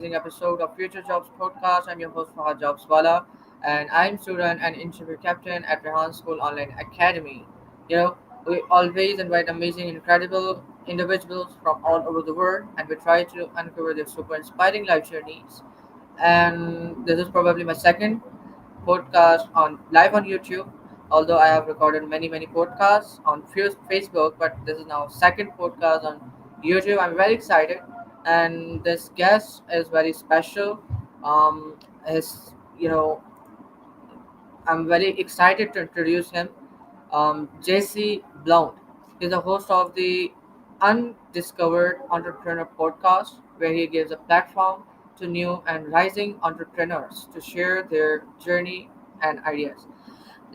episode of Future Jobs Podcast. I'm your host Fahad JobsWala, and I'm student and interview captain at Rehan School Online Academy. You know, we always invite amazing, incredible individuals from all over the world, and we try to uncover their super inspiring life journeys. And this is probably my second podcast on live on YouTube. Although I have recorded many podcasts on Facebook, but this is now second podcast on YouTube. I'm very excited, and this guest is very special. Is I'm very excited to introduce him. Jesse Blount. He's the host of the Undiscovered Entrepreneur Podcast, where he gives a platform to new and rising entrepreneurs to share their journey and ideas.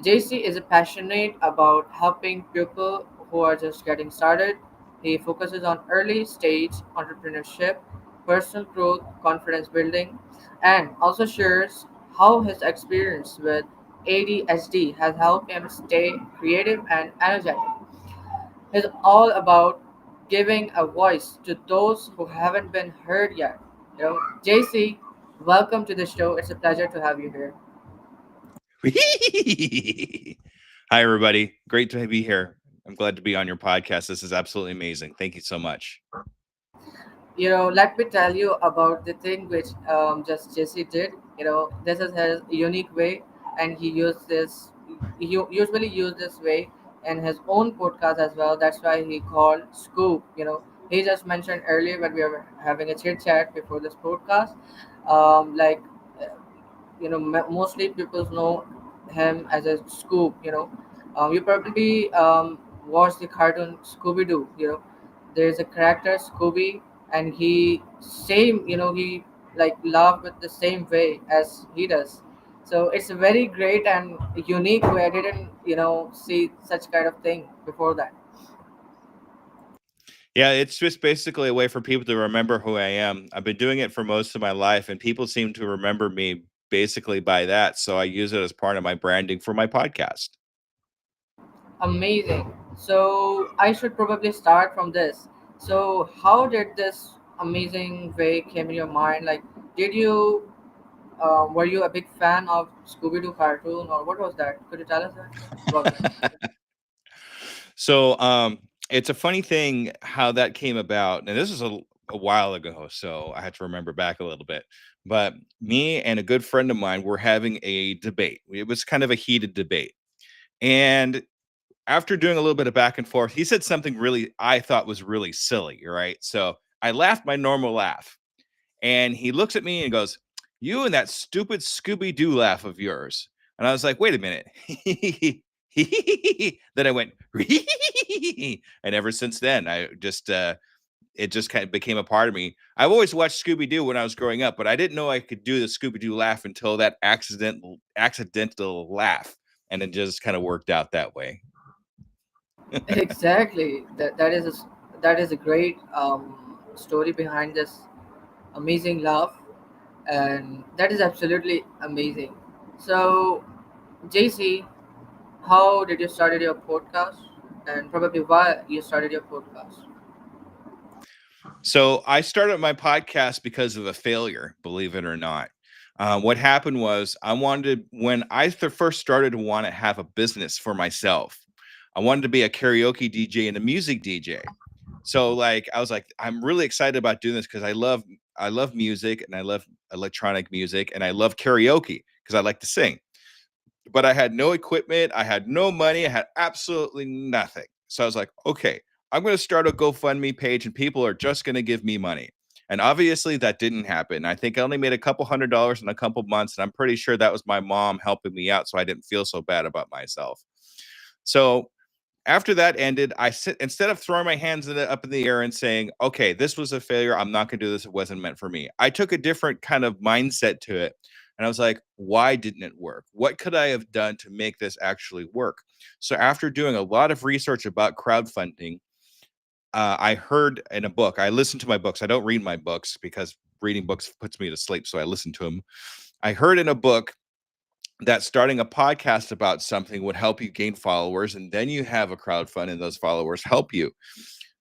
JC is passionate about helping people who are just getting started. He focuses on early stage entrepreneurship, personal growth, confidence building, and also shares how his experience with ADHD has helped him stay creative and energetic. He's all about giving a voice to those who haven't been heard yet. JC, welcome to the show. It's a pleasure to have you here. Hi, everybody. Great to be here. I'm glad to be on your podcast. This is absolutely amazing. Thank you so much. Let me tell you about the thing which just Jesse did. This is his unique way, and he usually use this way in his own podcast as well. That's why he called Scoop. He just mentioned earlier when we were having a chit chat before this podcast. Like mostly people know him as a Scoop. You probably watched the cartoon Scooby Doo. There's a character Scooby, and he like laugh with the same way as he does. So it's a very great and unique way. I didn't see such kind of thing before that. Yeah, it's just basically a way for people to remember who I am. I've been doing it for most of my life, and people seem to remember me basically by that. So I use it as part of my branding for my podcast. Amazing. So I should probably start from this. So how did this amazing way came in your mind? Like, did you were you a big fan of Scooby Doo cartoon, or what was that? Could you tell us that about that? So it's a funny thing how that came about. And this is a while ago, so I had to remember back a little bit. But me and a good friend of mine were having a debate. It was kind of a heated debate. And after doing a little bit of back and forth, he said something really I thought was really silly, right? So I laughed my normal laugh. And he looks at me and goes, "You and that stupid Scooby Doo laugh of yours." And I was like, "Wait a minute." Then I went, and ever since then, I just it just kind of became a part of me. I've always watched Scooby Doo when I was growing up, but I didn't know I could do the Scooby Doo laugh until that accidental laugh, and it just kind of worked out that way. Exactly. That is a great story behind this amazing love, and that is absolutely amazing. So, JC, how did you started your podcast, and probably why you started your podcast? So I started my podcast because of a failure, believe it or not. What happened was I wanted when I first started to want to have a business for myself. I wanted to be a karaoke DJ and a music DJ. So like I was like, I'm really excited about doing this because I love music and I love electronic music and I love karaoke because I like to sing. But I had no equipment, I had no money, I had absolutely nothing. So I was like, okay, I'm going to start a GoFundMe page and people are just going to give me money. And obviously that didn't happen. I think I only made a couple $100s in a couple months. And I'm pretty sure that was my mom helping me out. So I didn't feel so bad about myself. So after that ended, instead of throwing my hands up in the air and saying, okay, this was a failure. I'm not going to do this. It wasn't meant for me. I took a different kind of mindset to it. And I was like, why didn't it work? What could I have done to make this actually work? So after doing a lot of research about crowdfunding, I heard in a book, I listen to my books. I don't read my books because reading books puts me to sleep. So I listen to them. I heard in a book that starting a podcast about something would help you gain followers. And then you have a crowdfund and those followers help you.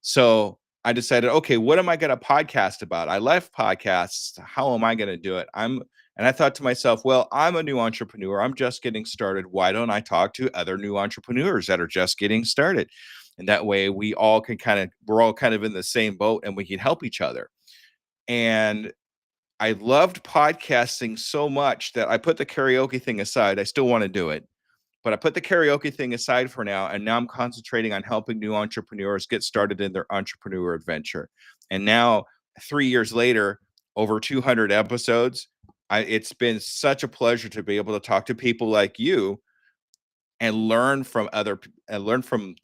So I decided, okay, what am I going to podcast about? I left podcasts. How am I going to do it? And I thought to myself, well, I'm a new entrepreneur. I'm just getting started. Why don't I talk to other new entrepreneurs that are just getting started? And that way we're all kind of in the same boat and we can help each other. And I loved podcasting so much that I put the karaoke thing aside. I still want to do it, but I put the karaoke thing aside for now. And now I'm concentrating on helping new entrepreneurs get started in their entrepreneur adventure. And now, 3 years later, over 200 episodes, it's been such a pleasure to be able to talk to people like you and learn from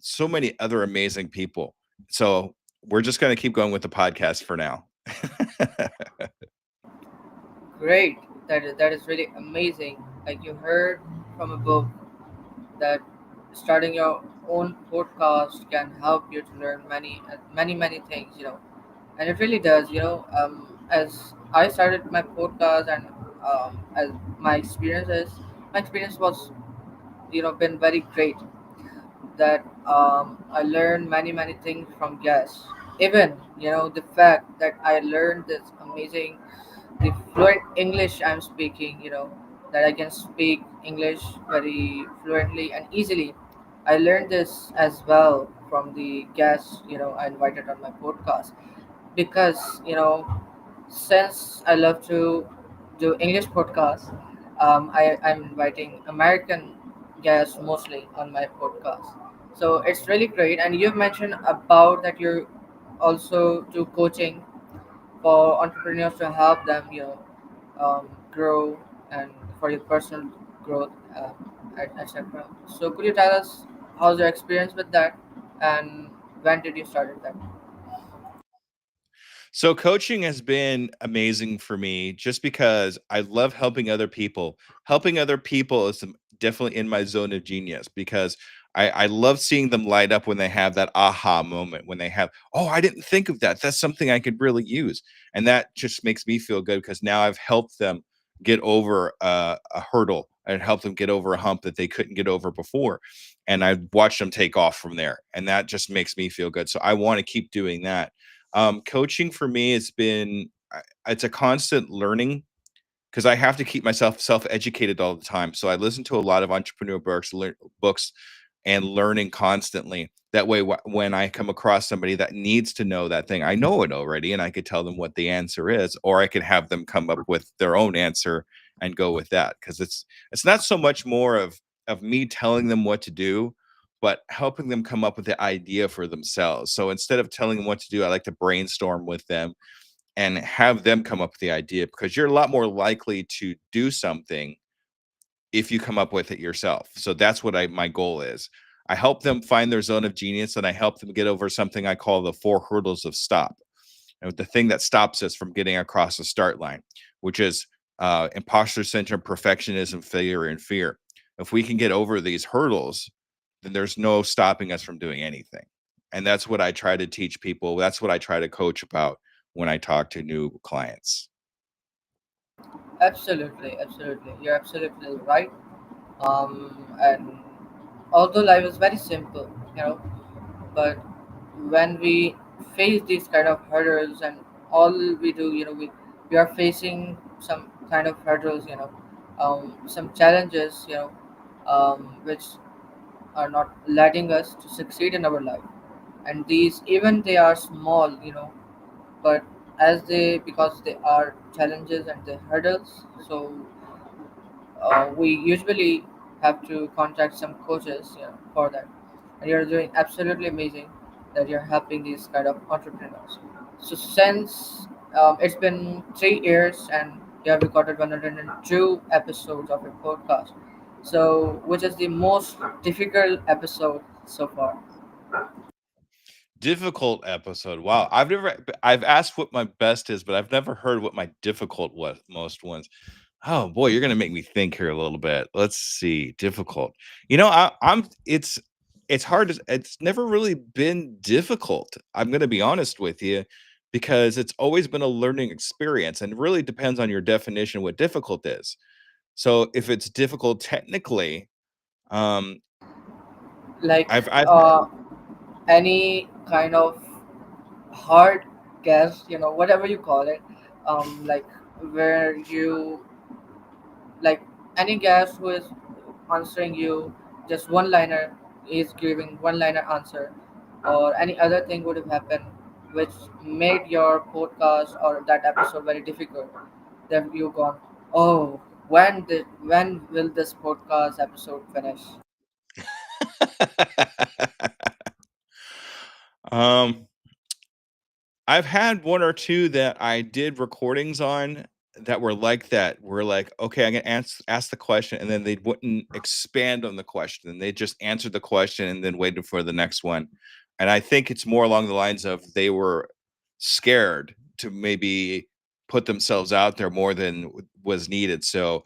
so many other amazing people. So we're just going to keep going with the podcast for now. Great. That is really amazing. Like you heard from a book that starting your own podcast can help you to learn many things. And it really does. As I started my podcast and as my experience was been very great. That I learned many things from guests. Even the fact that I learned this amazing the fluent English I'm speaking, that I can speak English very fluently and easily. I learned this as well from the guests, I invited on my podcast because, since I love to do English podcasts, I'm inviting American guests mostly on my podcast. So it's really great. And you've mentioned about that you also do coaching for entrepreneurs to help them, grow and for your personal growth, etc. So could you tell us how's your experience with that, and when did you start that? So coaching has been amazing for me just because I love helping other people. Helping other people is definitely in my zone of genius because I love seeing them light up when they have that aha moment, when they have, oh, I didn't think of that. That's something I could really use. And that just makes me feel good because now I've helped them get over a hurdle and help them get over a hump that they couldn't get over before. And I've watched them take off from there. And that just makes me feel good. So I want to keep doing that. Coaching for me has been it's a constant learning because I have to keep myself self-educated all the time. So I listen to a lot of entrepreneur books and learning constantly. That way, when I come across somebody that needs to know that thing, I know it already, and I could tell them what the answer is, or I could have them come up with their own answer and go with that. Because it's not so much more of me telling them what to do, but helping them come up with the idea for themselves. So instead of telling them what to do, I like to brainstorm with them and have them come up with the idea because you're a lot more likely to do something if you come up with it yourself. So that's what my goal is. I help them find their zone of genius and I help them get over something I call the four hurdles of stop. And the thing that stops us from getting across the start line, which is imposter syndrome, perfectionism, failure, and fear. If we can get over these hurdles, then there's no stopping us from doing anything. And that's what I try to teach people. That's what I try to coach about when I talk to new clients. Absolutely, you're absolutely right. And although life is very simple, but when we face these kind of hurdles and all we do, we are facing some kind of hurdles, some challenges, which are not letting us to succeed in our life. And these, even they are small, but as they because they are challenges and the hurdles, so we usually have to contact some coaches, for that. And you're doing absolutely amazing that you're helping these kind of entrepreneurs. So since it's been 3 years and you have recorded 102 episodes of your podcast, so which is the most difficult episode so far? Difficult episode. Wow. I've asked what my best is, but I've never heard what my difficult was most ones. Oh boy, you're gonna make me think here a little bit. Let's see. Difficult. I'm it's hard to it's never really been difficult. I'm gonna be honest with you because it's always been a learning experience and really depends on your definition of what difficult is. So if it's difficult technically, um Like I've any kind of hard guess, whatever you call it, like where you like any guest who is answering you just one liner is giving one liner answer, or any other thing would have happened which made your podcast or that episode very difficult. Then you gone, oh, when will this podcast episode finish? um, I've had one or two that I did recordings on that were like that. Were like, okay, I'm gonna ask the question, and then they wouldn't expand on the question. They just answered the question and then waited for the next one. And I think it's more along the lines of they were scared to maybe put themselves out there more than was needed. So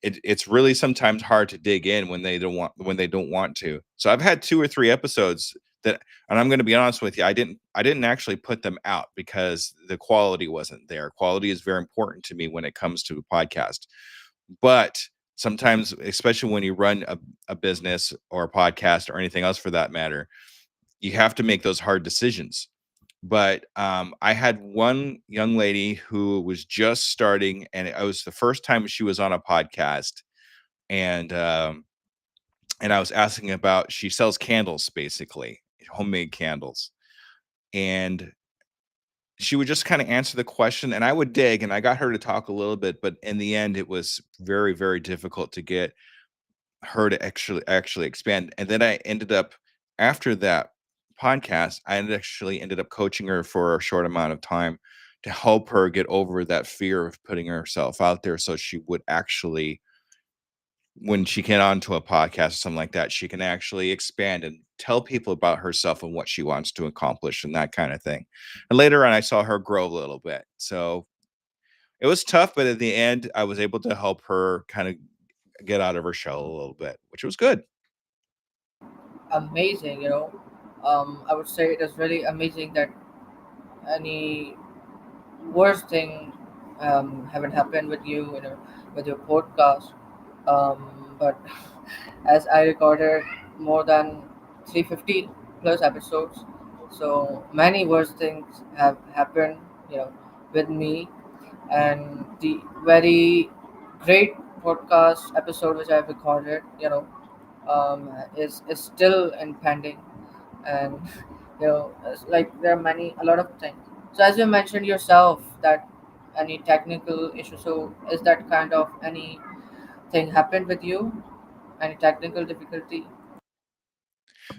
it's really sometimes hard to dig in when they don't want to. So I've had two or three episodes that, and I'm going to be honest with you, I didn't actually put them out because the quality wasn't there. Quality is very important to me when it comes to a podcast. But sometimes, especially when you run a business or a podcast or anything else for that matter, you have to make those hard decisions. But I had one young lady who was just starting, and it was the first time she was on a podcast, and I was asking about, she sells candles, basically homemade candles, and she would just kind of answer the question, and I would dig, and I got her to talk a little bit, but in the end, it was very, very difficult to get her to actually expand. And then I ended up, after that podcast, actually ended up coaching her for a short amount of time to help her get over that fear of putting herself out there, so she would actually, when she get onto a podcast or something like that, she can actually expand and tell people about herself and what she wants to accomplish and that kind of thing. And later on, I saw her grow a little bit. So it was tough, but at the end, I was able to help her kind of get out of her shell a little bit, which was good. Amazing, I would say it is really amazing that any worst thing haven't happened with you, with your podcast. But as I recorded more than 350 plus episodes, so many worst things have happened, with me. And the very great podcast episode which I've recorded, is still in pending. And it's like there are a lot of things. So as you mentioned yourself that any technical issue, so is that kind of anything happened with you, any technical difficulty?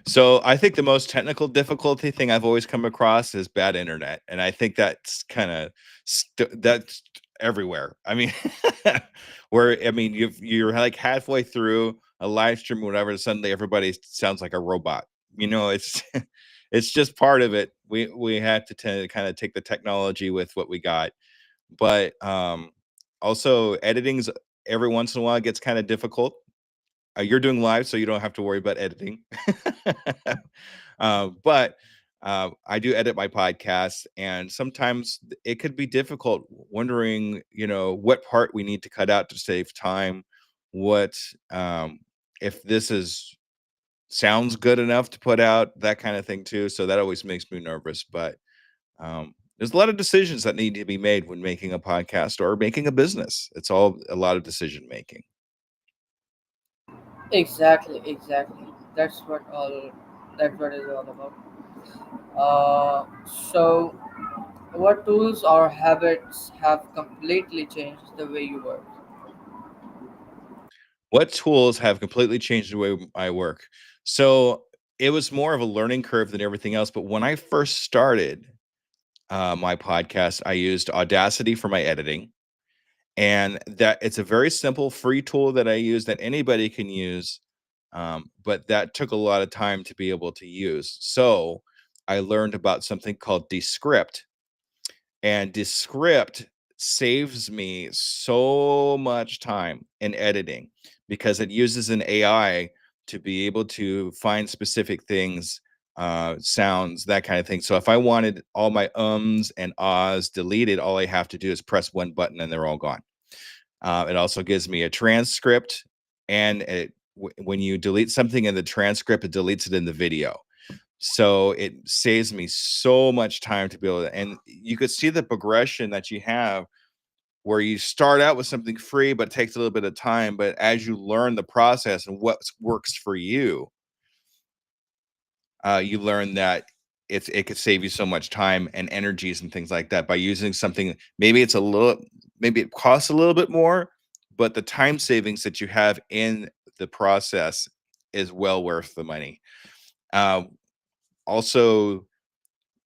So I think the most technical difficulty thing I've always come across is bad internet, and I think that's kind of that's everywhere. I mean, where I mean you're like halfway through a live stream or whatever, and suddenly everybody sounds like a robot. It's it's just part of it. We have to kind of take the technology with what we got, but also editing's every once in a while gets kind of difficult. You're doing live, so you don't have to worry about editing. But I do edit my podcast, and sometimes it could be difficult wondering, what part we need to cut out to save time. What if this is sounds good enough to put out, that kind of thing too. So that always makes me nervous. But there's a lot of decisions that need to be made when making a podcast or making a business. It's all a lot of decision making. Exactly, that's what is all about. So what tools or habits have completely changed the way you work? What tools have completely changed the way I work? So it was more of a learning curve than everything else. But when I first started my podcast, I used Audacity for my editing, and that it's a very simple free tool that I use that anybody can use. But that took a lot of time to be able to use. So I learned about something called Descript, and Descript saves me so much time in editing because it uses an AI to be able to find specific things, sounds, that kind of thing. So if I wanted all my ums and ahs deleted, all I have to do is press one button and they're all gone. It also gives me a transcript, and when you delete something in the transcript, it deletes it in the video. So it saves me so much time to be able to, and you could see the progression that you have where you start out with something free, but it takes a little bit of time. But as you learn the process and what works for you, you learn that it could save you so much time and energies and things like that by using something. Maybe it costs a little bit more, but the time savings that you have in the process is well worth the money. Uh, Also,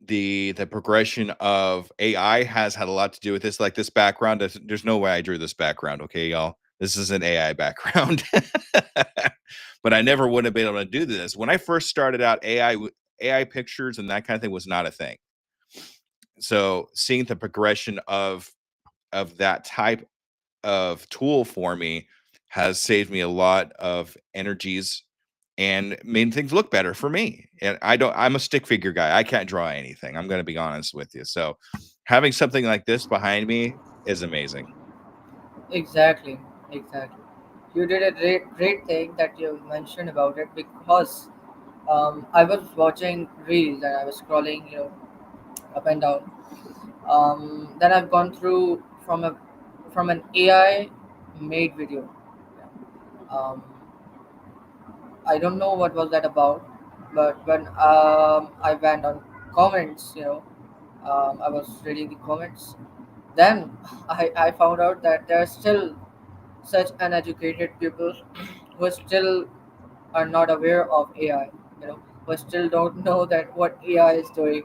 the progression of AI has had a lot to do with this. Like this background, there's no way I drew this background. Okay, y'all, this is an AI background, but I never would have been able to do this when I first started out. AI pictures and that kind of thing was not a thing. So seeing the progression of that type of tool for me has saved me a lot of energies and made things look better for me. And I'm a stick figure guy. I can't draw anything. I'm going to be honest with you. So having something like this behind me is amazing. Exactly, exactly. You did a great thing that you mentioned about it, because I was watching reels and I was scrolling, up and down. Then I've gone through from an AI made video. Um, I don't know what was that about, but when I went on comments, I was reading the comments. Then I found out that there are still such uneducated people who still are not aware of AI, who still don't know that what AI is doing.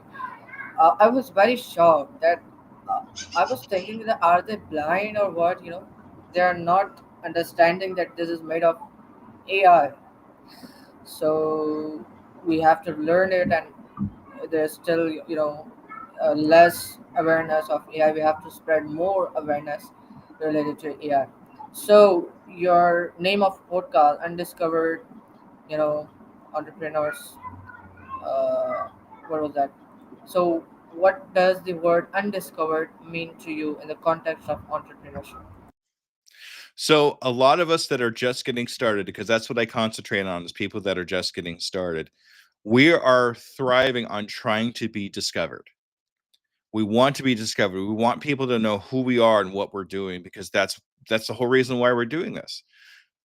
I was very shocked that uh, I was thinking that are they blind or what? They are not understanding that this is made of AI. So we have to learn it, and there's still less awareness of AI. We have to spread more awareness related to AI. So your name of podcast, Undiscovered, you know, Entrepreneurs. Uh, what was that? So what does the word undiscovered mean to you in the context of entrepreneurship? So a lot of us that are just getting started, because that's what I concentrate on, is people that are just getting started. We are thriving on trying to be discovered. We want to be discovered. We want people to know who we are and what we're doing, because that's the whole reason why we're doing this.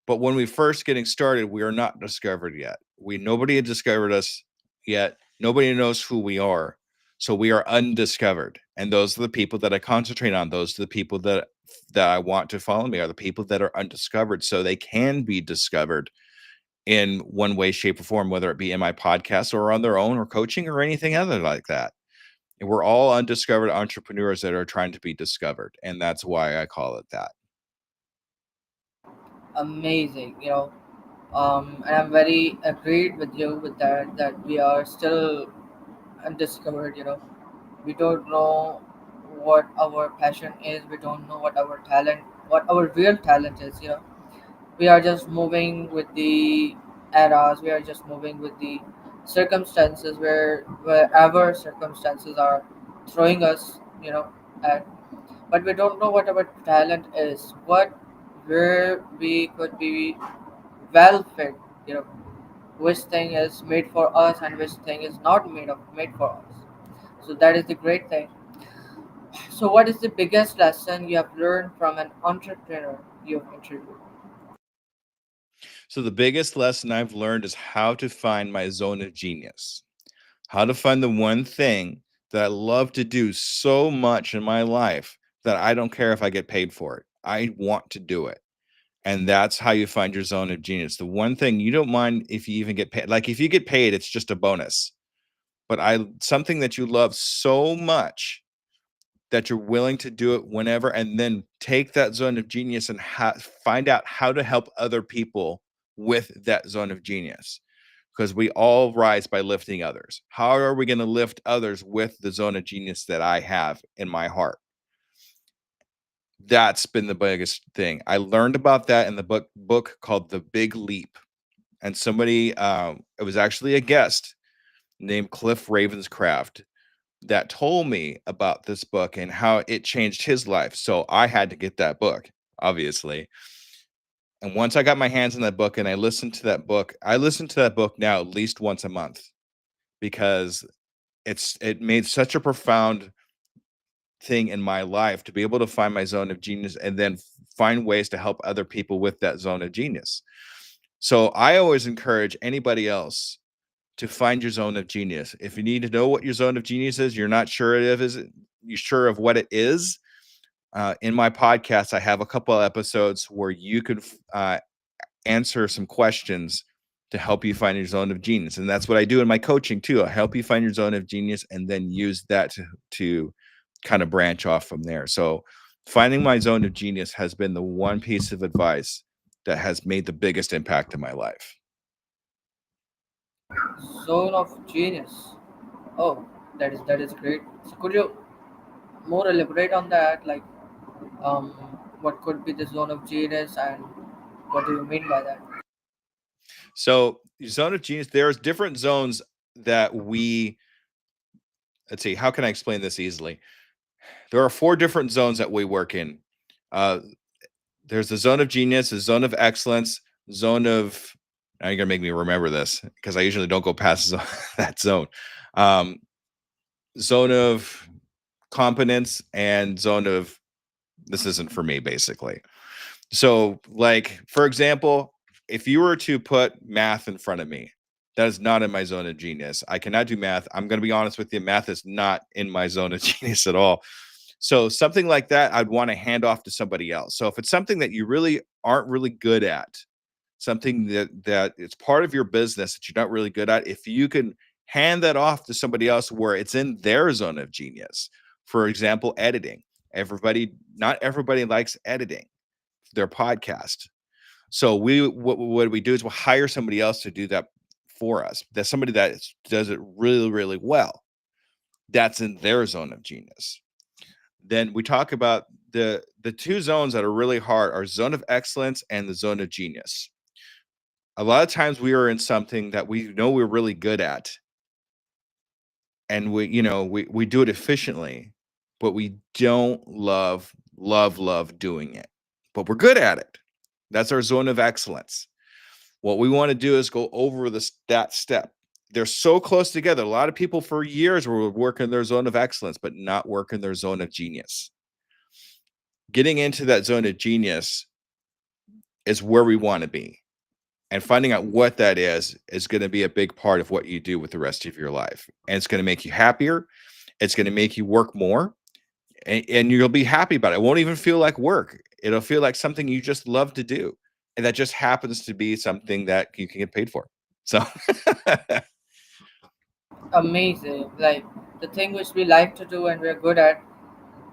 But when we first getting started, we are not discovered yet. Nobody had discovered us yet. Nobody knows who we are. So we are undiscovered. And those are the people that I concentrate on. Those are the people that I want to follow me, are the people that are undiscovered, so they can be discovered in one way, shape, or form, whether it be in my podcast or on their own or coaching or anything other like that. And we're all undiscovered entrepreneurs that are trying to be discovered. And that's why I call it that. Amazing, and I'm very agreed with you with that. That we are still undiscovered. We don't know what our passion is. We don't know what our real talent is. We are just moving with the eras. We are just moving with the circumstances, wherever circumstances are throwing us, at. But we don't know what our talent is, where we could be well fit, you know which thing is made for us and which thing is not made for us. So that is the great thing. So what is the biggest lesson you have learned from an entrepreneur you've interviewed? So the biggest lesson I've learned is how to find my zone of genius, how to find the one thing that I love to do so much in my life that I don't care if I get paid for it. I want to do it. And that's how you find your zone of genius. The one thing you don't mind if you even get paid. Like if you get paid, it's just a bonus. But something that you love so much that you're willing to do it whenever, and then take that zone of genius and find out how to help other people with that zone of genius, because we all rise by lifting others. How are we going to lift others with the zone of genius that I have in my heart? That's been the biggest thing. I learned about that in the book called The Big Leap. And somebody, it was actually a guest named Cliff Ravenscraft that told me about this book and how it changed his life. So I had to get that book, obviously. And once I got my hands on that book and I listen to that book now at least once a month, because it made such a profound thing in my life to be able to find my zone of genius and then find ways to help other people with that zone of genius. So I always encourage anybody else to find your zone of genius. If you need to know what your zone of genius is, you're not sure you sure of what it is. In my podcast, I have a couple of episodes where you could answer some questions to help you find your zone of genius. And that's what I do in my coaching too. I help you find your zone of genius and then use that to kind of branch off from there. So finding my zone of genius has been the one piece of advice that has made the biggest impact in my life. Zone of genius. Oh, that is great. So could you more elaborate on that? Like, um, what could be the zone of genius, and what do you mean by that? So zone of genius, there's different zones that let's see, how can I explain this easily? There are 4 different zones that we work in. Uh, there's the zone of genius, the zone of excellence, zone of, now you're gonna make me remember this because I usually don't go past that zone. Um, zone of competence and zone of this isn't for me, basically. So, like, for example, if you were to put math in front of me, that is not in my zone of genius. I cannot do math. I'm going to be honest with you. Math is not in my zone of genius at all. So, something like that, I'd want to hand off to somebody else. So, if it's something that you really aren't really good at, something that it's part of your business that you're not really good at, if you can hand that off to somebody else where it's in their zone of genius. For example, editing. Not everybody likes editing their podcast. So what we do is we'll hire somebody else to do that for us. That's somebody that does it really, really well. That's in their zone of genius. Then we talk about the 2 zones that are really hard are zone of excellence and the zone of genius. A lot of times we are in something that we know we're really good at, and we do it efficiently, but we don't love doing it, but we're good at it. That's our zone of excellence. What we want to do is go over that step. They're so close together. A lot of people for years were working their zone of excellence, but not working their zone of genius. Getting into that zone of genius is where we want to be. And finding out what that is going to be a big part of what you do with the rest of your life. And it's going to make you happier. It's going to make you work more. And you'll be happy about it. It won't even feel like work. It'll feel like something you just love to do. And that just happens to be something that you can get paid for. So Amazing. Like the thing which we like to do and we're good at,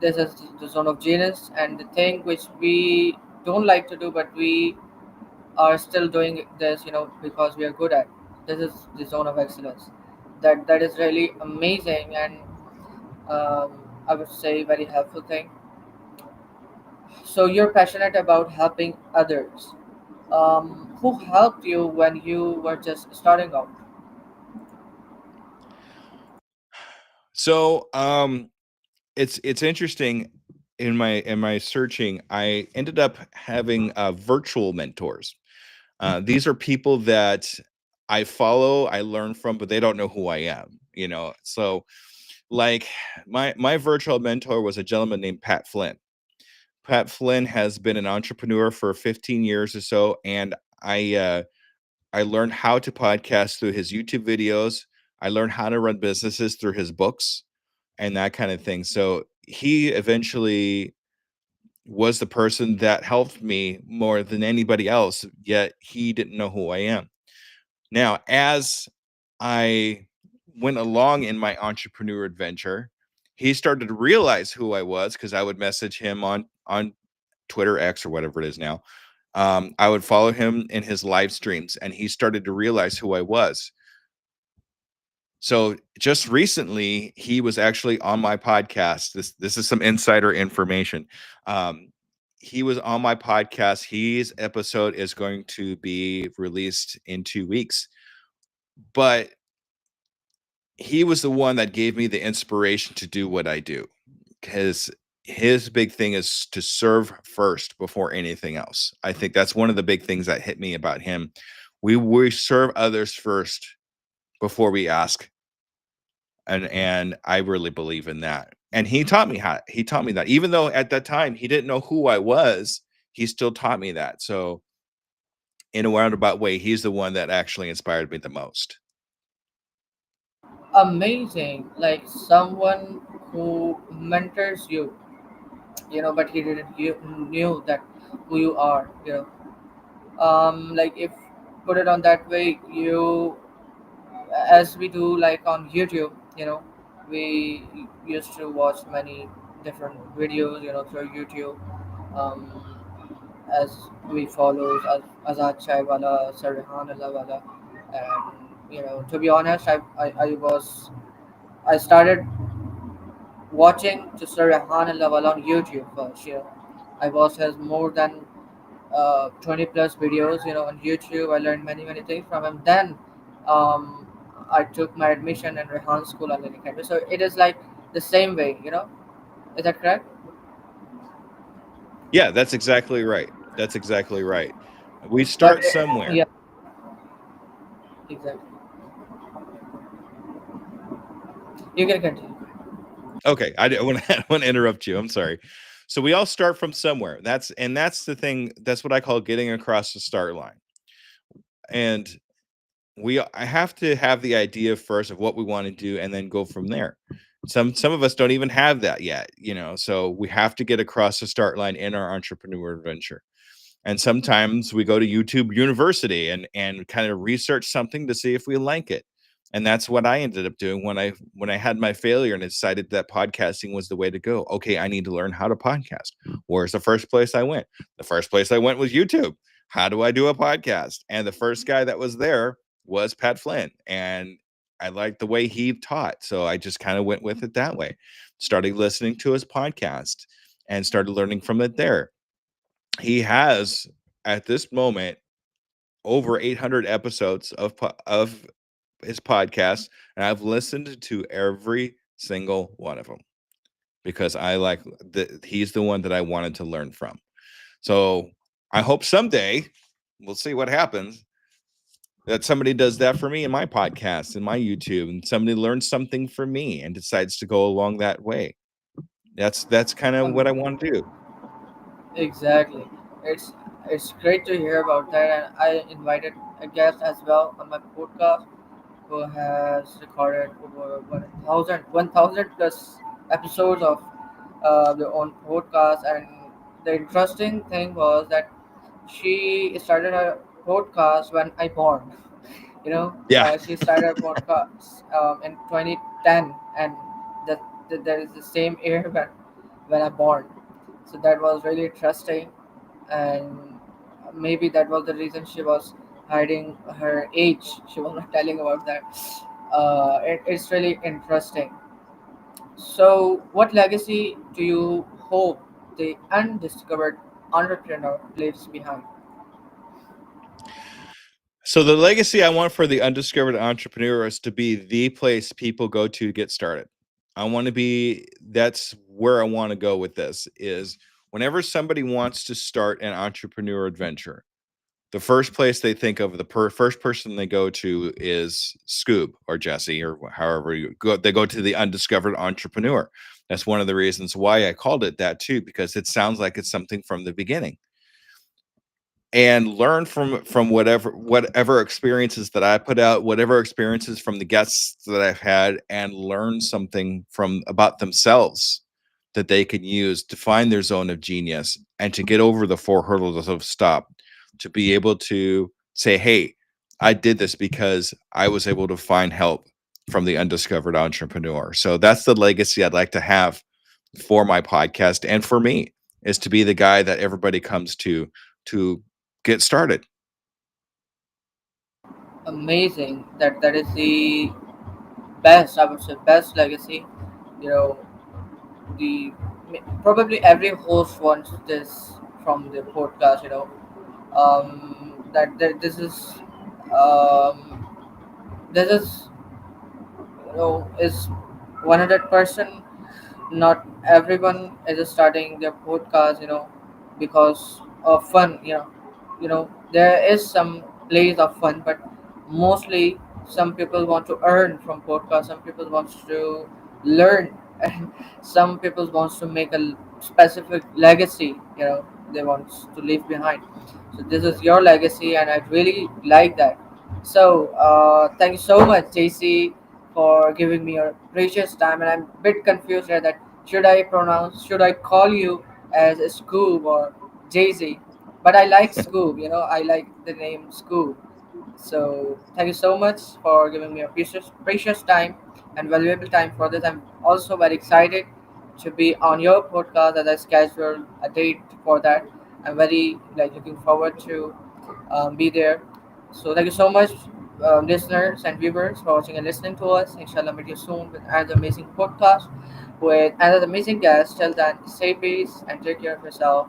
this is the zone of genius, and the thing which we don't like to do but we are still doing this, because we are good at. This is the zone of excellence. That is really amazing, and I would say very helpful thing. So you're passionate about helping others. Who helped you when you were just starting out? so it's interesting. In my searching, I ended up having virtual mentors. These are people that I follow, I learn from, but they don't know who I am. So like my virtual mentor was a gentleman named Pat Flynn. Pat Flynn has been an entrepreneur for 15 years or so, and I learned how to podcast through his YouTube videos. I learned how to run businesses through his books and that kind of thing. So he eventually was the person that helped me more than anybody else, yet he didn't know who I am. Now, as I went along in my entrepreneur adventure, he started to realize who I was because I would message him on Twitter X or whatever it is now. I would follow him in his live streams, and he started to realize who I was. So just recently, he was actually on my podcast. This is some insider information. Um, he was on my podcast. His episode is going to be released in 2 weeks, but he was the one that gave me the inspiration to do what I do because his big thing is to serve first before anything else. I think that's one of the big things that hit me about him. We serve others first before we ask and I really believe in that. And he taught me that, even though at that time he didn't know who I was, he still taught me that. So in a roundabout way, he's the one that actually inspired me the most. Amazing, like someone who mentors you, but he didn't knew that who you are, like if put it on that way, as we do like on YouTube, we used to watch many different videos, through YouTube. um, as we follow Azad Chaiwala, Sarhan Wala, and to be honest, I started watching to Sarhan Wala on YouTube first. I watched his more than 20 plus videos, on YouTube. I learned many things from him. Then um, I took my admission in Rehan School and Academy. So it is like the same way, Is that correct? Yeah, that's exactly right. That's exactly right. We But start somewhere. yeah, exactly. You can continue. Okay, I want to I want to interrupt you. I'm sorry. So we all start from somewhere. That's the thing. That's what I call getting across the start line. And I have to have the idea first of what we want to do and then go from there. Some of us don't even have that yet, so we have to get across the start line in our entrepreneur adventure. And sometimes we go to YouTube University and kind of research something to see if we like it. And that's what I ended up doing when I had my failure and decided that podcasting was the way to go. Okay, I need to learn how to podcast. Where's the first place I went? The first place I went was YouTube. How do I do a podcast? And the first guy that was there was Pat Flynn. And I liked the way he taught. So I just kind of went with it that way. Started listening to his podcast and started learning from it there. He has at this moment over 800 episodes of his podcast, and I've listened to every single one of them because I like that he's the one that I wanted to learn from. So I hope someday, we'll see what happens, that somebody does that for me in my podcast and my YouTube, and somebody learns something from me and decides to go along that way. That's kind of what I Um, want to do. exactly. It's great to hear about that, and I invited a guest as well on my podcast who has recorded over 1,000 plus episodes of their own podcast. And the interesting thing was that she started her podcast when I born. Yeah. She started her podcast in 2010, and that is the same year when I born. So that was really interesting, and maybe that was the reason she was hiding her age. She was not telling about that. It's really interesting. So, what legacy do you hope the undiscovered entrepreneur leaves behind? So the legacy I want for the undiscovered entrepreneur is to be the place people go to get started. I want to be That's where I want to go with this is whenever somebody wants to start an entrepreneur adventure, the first place they think of, first person they go to is Scoob or Jesse or however you go. They go to the undiscovered entrepreneur. That's one of the reasons why I called it that too, because it sounds like it's something from the beginning, and learn from whatever experiences that I put out, whatever experiences from the guests that I've had, and learn something from about themselves that they can use to find their zone of genius and to get over the four hurdles of stop, to be able to say, hey, I did this because I was able to find help from the undiscovered entrepreneur. So that's the legacy I'd like to have for my podcast and for me, is to be the guy that everybody comes to get started. Amazing. That is the best. I would say best legacy. You know, the probably every host wants this from the podcast. That um, this is is 100%. Not everyone is starting their podcast, because of fun. There is some place of fun, but mostly Some people want to earn from podcast. Some people want to learn, and some people wants to make a specific legacy. They want to leave behind. So this is your legacy, and I really like that. So thank you so much, JC, for giving me your precious time. And I'm a bit confused here that should I call you as a Scoob or Jay-Z? But I like Scoob. I like the name Scoob. So thank you so much for giving me a precious time and valuable time for this. I'm also very excited to be on your podcast as I schedule a date for that. I'm very looking forward to be there. So thank you so much, listeners and viewers, for watching and listening to us. Inshallah, meet you soon with another amazing podcast with another amazing guest. Till then, stay peace and take care of yourself.